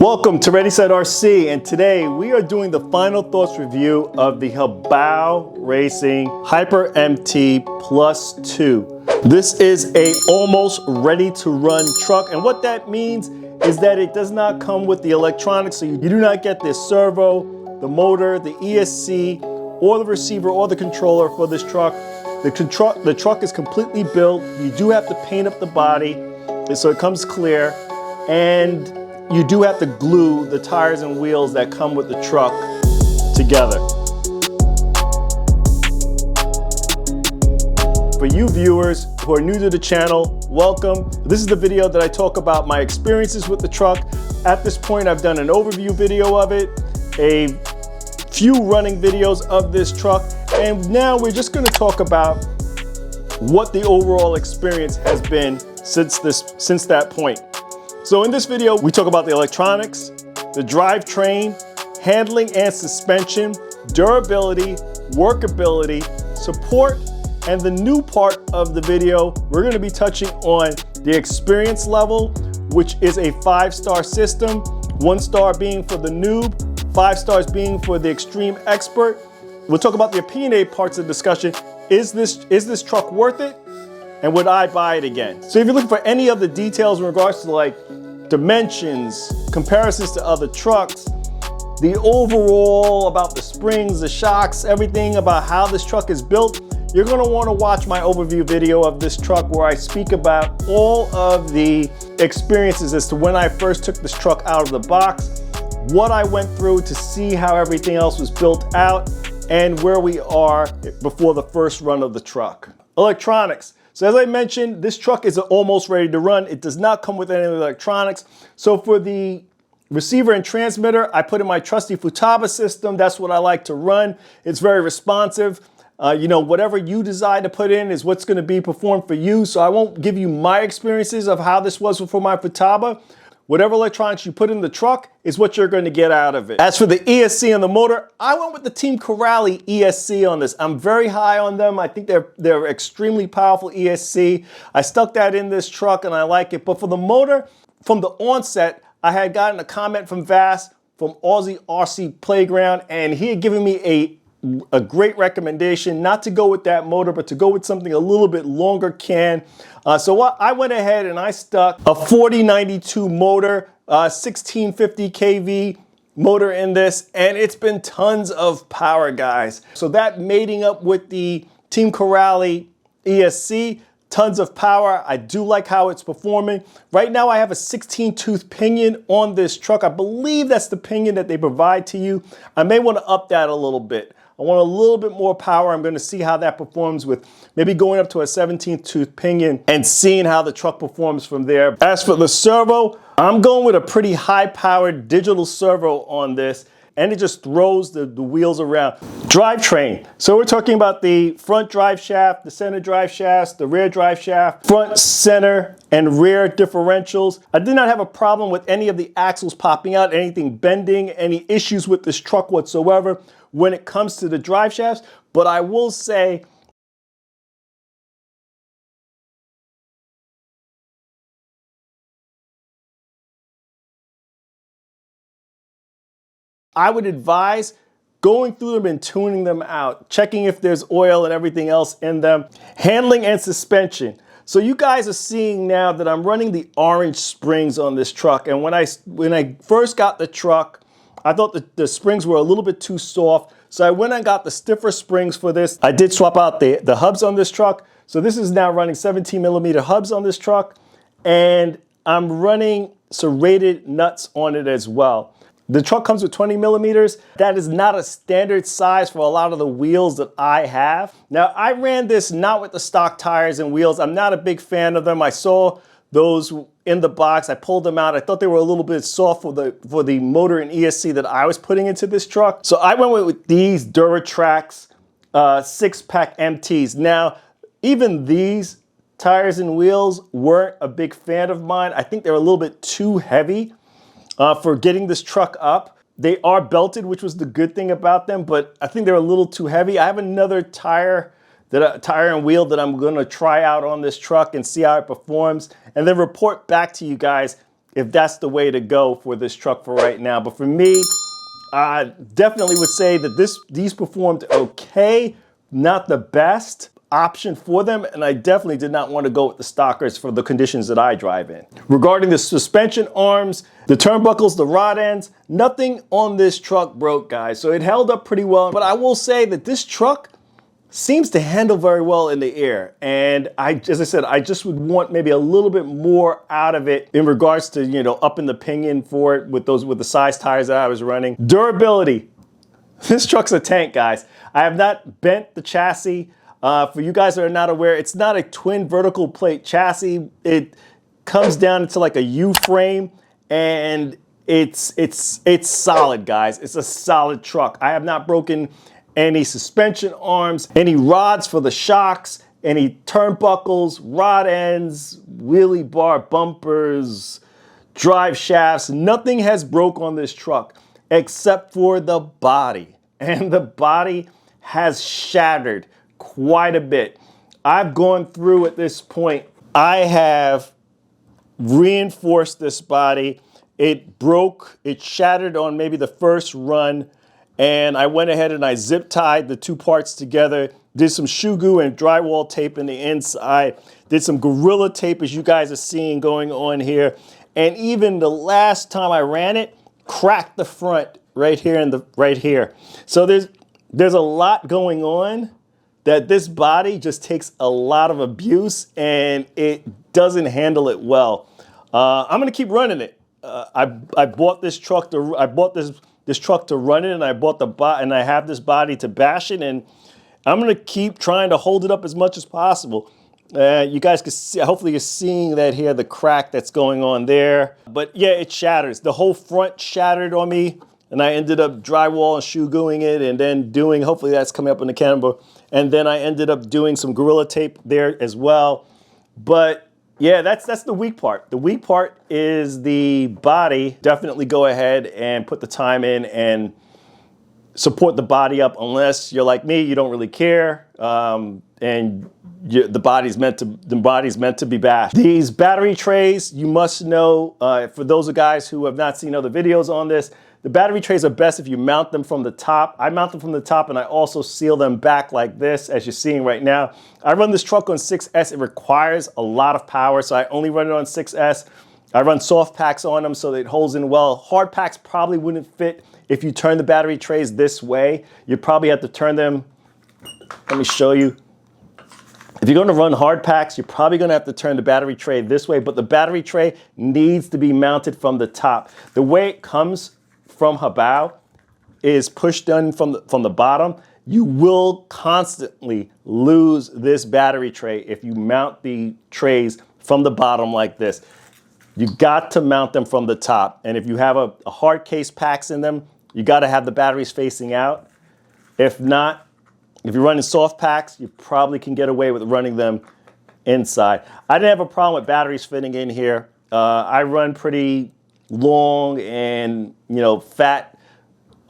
Welcome to Ready Set RC, and today we are doing the final thoughts review of the Hobao Racing Hyper MT Plus 2. This is a almost ready to run truck, and what that means is that it does not come with the electronics, so you do not get the servo, the motor, the ESC, or the receiver or the controller for this truck. The truck is completely built. You do have to paint up the body so it comes clear, and you do have to glue the tires and wheels that come with the truck together. For you viewers who are new to the channel, welcome. This is the video that I talk about my experiences with the truck. At this point, I've done an overview video of it, a few running videos of this truck, and now we're just gonna talk about what the overall experience has been since that point. So in this video, we talk about the electronics, the drivetrain, handling and suspension, durability, workability, support, and the new part of the video, we're gonna be touching on the experience level, which is a 5-star system, 1 star being for the noob, 5 stars being for the extreme expert. We'll talk about the opinionated parts of the discussion. Is this truck worth it? And would I buy it again? So if you're looking for any of the details in regards to like dimensions, comparisons to other trucks, the overall about the springs, the shocks, everything about how this truck is built, you're gonna wanna watch my overview video of this truck where I speak about all of the experiences as to when I first took this truck out of the box, what I went through to see how everything else was built out, and where we are before the first run of the truck. Electronics. So as I mentioned, this truck is almost ready to run. It does not come with any electronics. So for the receiver and transmitter, I put in my trusty Futaba system. That's what I like to run. It's very responsive. Whatever you decide to put in is what's gonna be performed for you. So I won't give you my experiences of how this was for my Futaba. Whatever electronics you put in the truck is what you're going to get out of it. As for the ESC and the motor, I went with the Team Corrali ESC on this. I'm very high on them. I think they're extremely powerful ESC. I stuck that in this truck and I like it. But for the motor, from the onset, I had gotten a comment from Vass from Aussie RC Playground, and he had given me a great recommendation not to go with that motor, but to go with something a little bit longer can. So I went ahead and I stuck a 4092 motor, 1650 kV motor in this, and it's been tons of power, guys. So that mating up with the Team Corrali ESC, tons of power. I do like how it's performing. Right now I have a 16-tooth pinion on this truck. I believe that's the pinion that they provide to you. I may want to up that a little bit. I want a little bit more power. I'm going to see how that performs with maybe going up to a 17th tooth pinion and seeing how the truck performs from there. As for the servo, I'm going with a pretty high powered digital servo on this, and it just throws the wheels around. Drivetrain. So we're talking about the front drive shaft, the center drive shafts, the rear drive shaft, front, center, and rear differentials. I did not have a problem with any of the axles popping out, anything bending, any issues with this truck whatsoever when it comes to the drive shafts, but I will say I would advise going through them and tuning them out, checking if there's oil and everything else in them. Handling and suspension. So you guys are seeing now that I'm running the orange springs on this truck, and when I first got the truck, I thought that the springs were a little bit too soft, so I went and got the stiffer springs for this. I did swap out the hubs on this truck, so this is now running 17mm hubs on this truck, and I'm running serrated nuts on it as well. The truck comes with 20mm. That is not a standard size for a lot of the wheels that I have. Now, I ran this not with the stock tires and wheels. I'm not a big fan of them. I saw those in the box. I pulled them out. I thought they were a little bit soft for the motor and ESC that I was putting into this truck. So I went with these Duratrax 6-pack MTs. Now, even these tires and wheels weren't a big fan of mine. I think they're a little bit too heavy for getting this truck up. They are belted, which was the good thing about them, but I think they're a little too heavy. I have another tire and wheel that I'm gonna try out on this truck and see how it performs, and then report back to you guys if that's the way to go for this truck for right now. But for me, I definitely would say that these performed okay, not the best option for them, and I definitely did not want to go with the stockers for the conditions that I drive in. Regarding the suspension arms, the turnbuckles, the rod ends, nothing on this truck broke, guys. So it held up pretty well, but I will say that this truck seems to handle very well in the air. And as I said, I just would want maybe a little bit more out of it in regards to, you know, upping the pinion for it with the size tires that I was running. Durability. This truck's a tank, guys. I have not bent the chassis. For you guys that are not aware, it's not a twin vertical plate chassis. It comes down into like a U-frame, and it's solid, guys. It's a solid truck. I have not broken any suspension arms, any rods for the shocks, any turnbuckles, rod ends, wheelie bar bumpers, drive shafts. Nothing has broke on this truck except for the body. And the body has shattered quite a bit. I've gone through at this point, I have reinforced this body. It broke, it shattered on maybe the first run, and I went ahead and I zip tied the two parts together, did some shoe glue and drywall tape in the inside, did some Gorilla Tape as you guys are seeing going on here, and even the last time I ran it, cracked the front right here and right here. So there's a lot going on that this body just takes a lot of abuse and it doesn't handle it well. I'm gonna keep running it. I bought this truck this truck to run it, and I bought and I have this body to bash it, and I'm gonna keep trying to hold it up as much as possible. You guys can see, hopefully you're seeing that here, the crack that's going on there. But yeah, it shatters. The whole front shattered on me, and I ended up drywall and shoe gluing it, and then hopefully that's coming up in the camera. And then I ended up doing some Gorilla Tape there as well. But yeah, that's the weak part. The weak part is the body. Definitely go ahead and put the time in and support the body up, unless you're like me, you don't really care, and the body's meant to be bashed. These battery trays, you must know, for those of guys who have not seen other videos on this, the battery trays are best if you mount them from the top. I mount them from the top, and I also seal them back like this, as you're seeing right now. I run this truck on 6S. It requires a lot of power, so I only run it on 6S. I run soft packs on them so that it holds in well. Hard packs probably wouldn't fit if you turn the battery trays this way. You probably have to turn them, let me show you. If you're going to run hard packs, you're probably going to have to turn the battery tray this way, but the battery tray needs to be mounted from the top. The way it comes from Hobao is pushed in from the bottom. You will constantly lose this battery tray if you mount the trays from the bottom like this. You got to mount them from the top. And if you have a hard case packs in them, you got to have the batteries facing out. If not, if you're running soft packs, you probably can get away with running them inside. I didn't have a problem with batteries fitting in here. I run pretty long and, you know, fat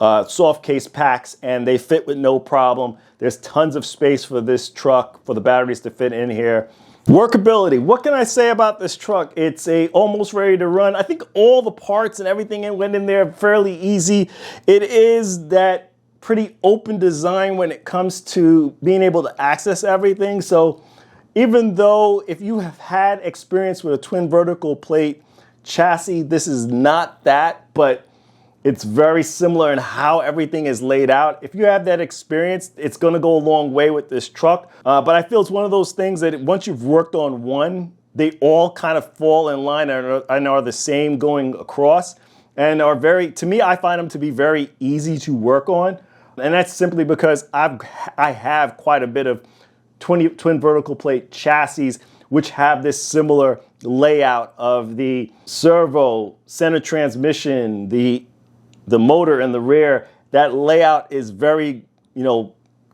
soft case packs, and they fit with no problem. There's tons of space for this truck for the batteries to fit in here. Workability. What can I say about this truck? It's almost ready to run. I think all the parts and everything went in there fairly easy. It is that pretty open design when it comes to being able to access everything. So even though if you have had experience with a twin vertical plate chassis, this is not that, but it's very similar in how everything is laid out. If you have that experience, it's gonna go a long way with this truck. But I feel it's one of those things that once you've worked on one, they all kind of fall in line and are the same going across, and are very, to me, I find them to be very easy to work on. And that's simply because I have quite a bit of twin vertical plate chassis which have this similar layout of the servo, center transmission, the motor in the rear. That layout is very,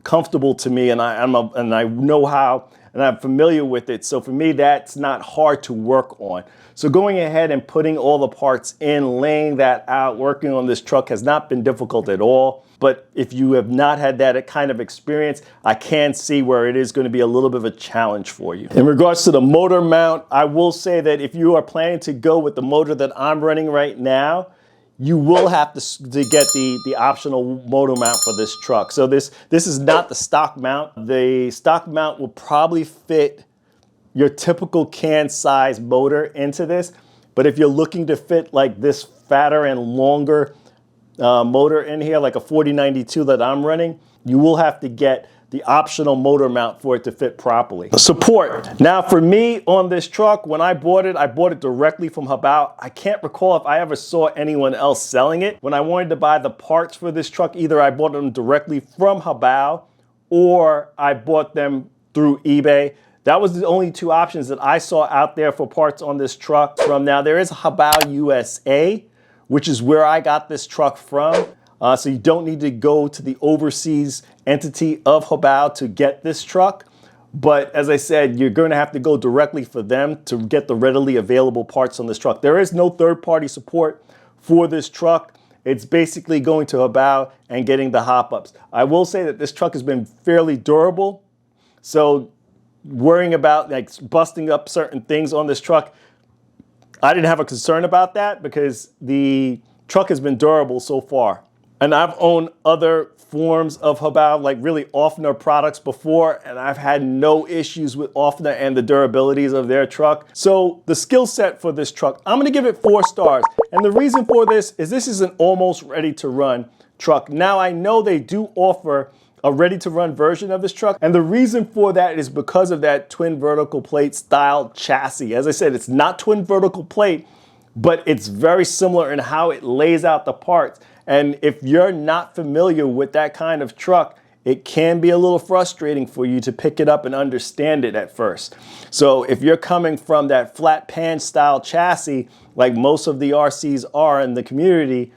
comfortable to me, and I know how and I'm familiar with it. So for me, that's not hard to work on. So going ahead and putting all the parts in, laying that out, working on this truck has not been difficult at all. But if you have not had that kind of experience, I can see where it is going to be a little bit of a challenge for you. In regards to the motor mount, I will say that if you are planning to go with the motor that I'm running right now, you will have to get the optional motor mount for this truck. So this is not the stock mount. The stock mount will probably fit your typical can size motor into this. But if you're looking to fit like this fatter and longer motor in here, like a 4092 that I'm running, you will have to get the optional motor mount for it to fit properly. Support. Now for me on this truck, when I bought it directly from Hobao. I can't recall if I ever saw anyone else selling it. When I wanted to buy the parts for this truck, either I bought them directly from Hobao or I bought them through eBay. That was the only two options that I saw out there for parts on this truck from. Now there is Hobao USA, which is where I got this truck from. So you don't need to go to the overseas entity of Hobao to get this truck. But as I said, you're going to have to go directly for them to get the readily available parts on this truck. There is no third-party support for this truck. It's basically going to Hobao and getting the hop-ups. I will say that this truck has been fairly durable. So worrying about like busting up certain things on this truck, I didn't have a concern about that because the truck has been durable so far. And I've owned other forms of Hobao, like really Offner products before, and I've had no issues with Offner and the durabilities of their truck. So the skill set for this truck, I'm gonna give it 4 stars. And the reason for this is an almost ready to run truck. Now I know they do offer a ready to run version of this truck. And the reason for that is because of that twin vertical plate style chassis. As I said, it's not twin vertical plate, but it's very similar in how it lays out the parts. And if you're not familiar with that kind of truck, it can be a little frustrating for you to pick it up and understand it at first. So if you're coming from that flat pan style chassis, like most of the RCs are in the community,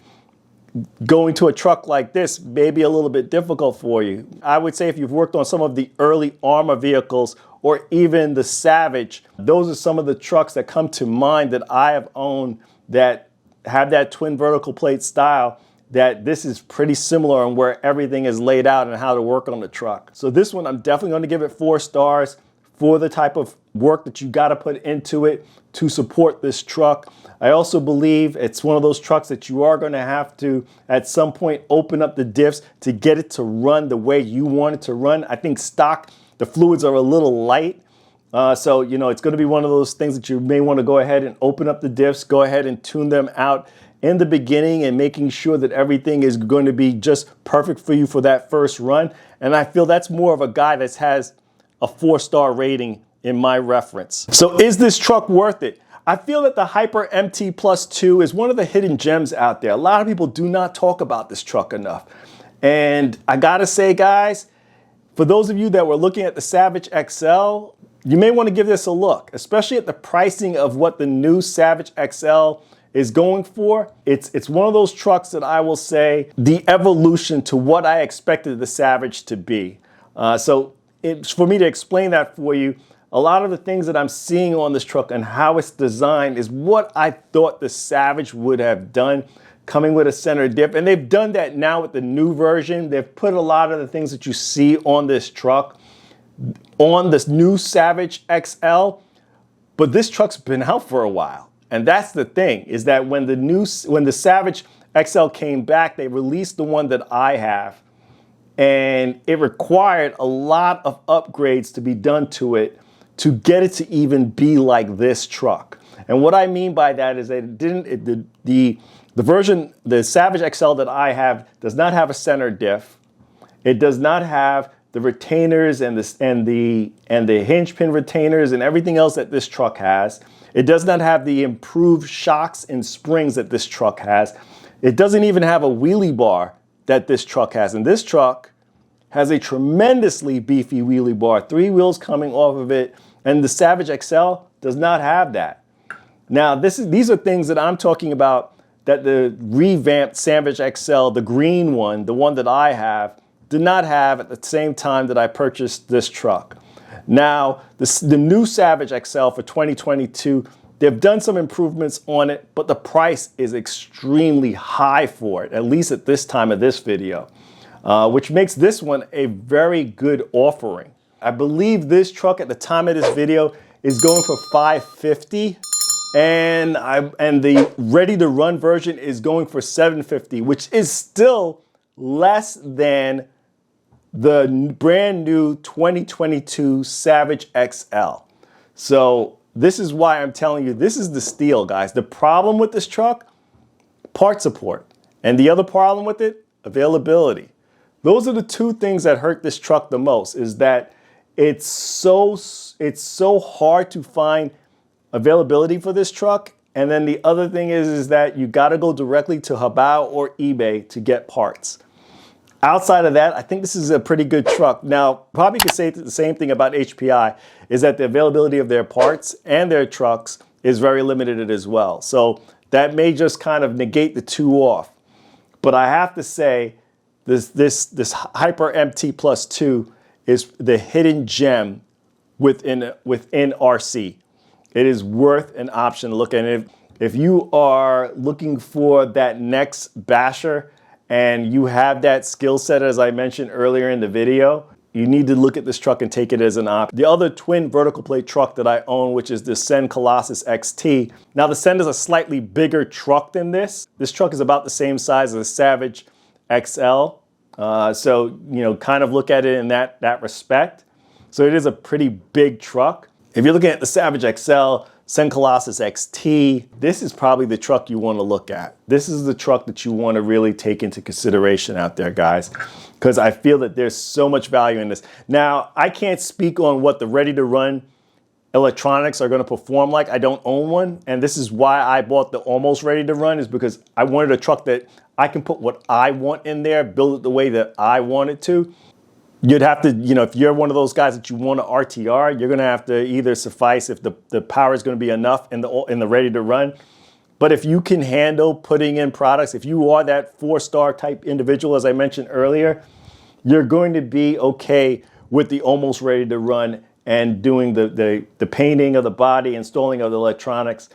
going to a truck like this may be a little bit difficult for you. I would say if you've worked on some of the early Armor vehicles or even the Savage, those are some of the trucks that come to mind that I have owned that have that twin vertical plate style, that this is pretty similar on where everything is laid out and how to work on the truck. So this one, I'm definitely going to give it 4 stars for the type of work that you got to put into it to support this truck. I also believe it's one of those trucks that you are going to have to, at some point, open up the diffs to get it to run the way you want it to run. I think stock, the fluids are a little light. So, you know, it's going to be one of those things that you may want to go ahead and open up the diffs, go ahead and tune them out in the beginning and making sure that everything is going to be just perfect for you for that first run. And I feel that's more of a guy that has a 4-star rating in my reference. So is this truck worth it? I feel that the Hyper MT Plus 2 is one of the hidden gems out there. A lot of people do not talk about this truck enough. And I gotta say, guys, for those of you that were looking at the Savage XL, you may want to give this a look, especially at the pricing of what the new Savage XL is going for. It's one of those trucks that I will say the evolution to what I expected the Savage to be. So for me to explain that for you, a lot of the things that I'm seeing on this truck and how it's designed is what I thought the Savage would have done, coming with a center diff. And they've done that now with the new version. They've put a lot of the things that you see on this truck on this new Savage XL, but this truck's been out for a while. And that's the thing, is that when the Savage XL came back, they released the one that I have, and it required a lot of upgrades to be done to it to get it to even be like this truck. And what I mean by that is that the Savage XL that I have does not have a center diff. It does not have the retainers and the hinge pin retainers and everything else that this truck has. It does not have the improved shocks and springs that this truck has. It doesn't even have a wheelie bar that this truck has. And this truck has a tremendously beefy wheelie bar, 3 wheels coming off of it, and the Savage XL does not have that. Now, these are things that I'm talking about that the revamped Savage XL, the green one, the one that I have, did not have at the same time that I purchased this truck. Now, the new Savage XL for 2022, they've done some improvements on it, but the price is extremely high for it, at least at this time of this video, which makes this one a very good offering. I believe this truck at the time of this video is going for $550, and the ready to run version is going for $750, which is still less than the brand new 2022 Savage XL. So this is why I'm telling you, this is the steal, guys. The problem with this truck, part support. And the other problem with it, availability. Those are the two things that hurt this truck the most, is that it's so hard to find availability for this truck. And then the other thing is that you gotta go directly to Hobao or eBay to get parts. Outside of that, I think this is a pretty good truck. Now, probably could say the same thing about HPI, is that the availability of their parts and their trucks is very limited as well. So that may just kind of negate the two off. But I have to say, this Hyper MT Plus 2 is the hidden gem within RC. It is worth an option to look at. If you are looking for that next basher, and you have that skill set, as I mentioned earlier in the video, you need to look at this truck and take it as an option. The other twin vertical plate truck that I own, which is the Sen Colossus XT. Now the Sen is a slightly bigger truck than this. This truck is about the same size as the Savage XL. So, you know, kind of look at it in that respect. So it is a pretty big truck. If you're looking at the Savage XL, Sen Colossus XT, this is probably the truck you want to look at. This is the truck that you want to really take into consideration out there, guys, because I feel that there's so much value in this. Now, I can't speak on what the ready-to-run electronics are going to perform like. I don't own one, and this is why I bought the almost ready-to-run, is because I wanted a truck that I can put what I want in there, build it the way that I want it to. You'd have to, you know, if you're one of those guys that you want an RTR, you're going to have to either suffice if the power is going to be enough in the ready to run. But if you can handle putting in products, if you are that 4-star type individual, as I mentioned earlier, you're going to be okay with the almost ready to run and doing the painting of the body, installing of the electronics.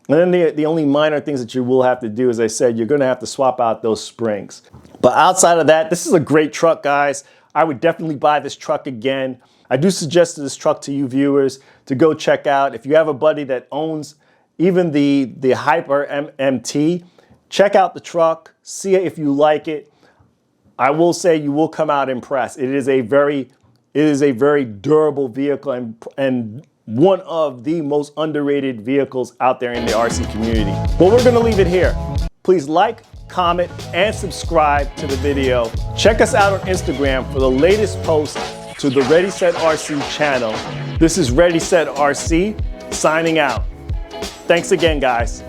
And then the only minor things that you will have to do, as I said, you're going to have to swap out those springs. But outside of that, this is a great truck, guys. I would definitely buy this truck again. I do suggest this truck to you viewers to go check out. If you have a buddy that owns even the Hyper MT, check out the truck, see if you like it. I will say you will come out impressed. It is a very durable vehicle and one of the most underrated vehicles out there in the RC community. But we're gonna leave it here. Please like, comment, and subscribe to the video. Check us out on Instagram for the latest posts to the Ready Set RC channel. This is Ready Set RC signing out. Thanks again, guys.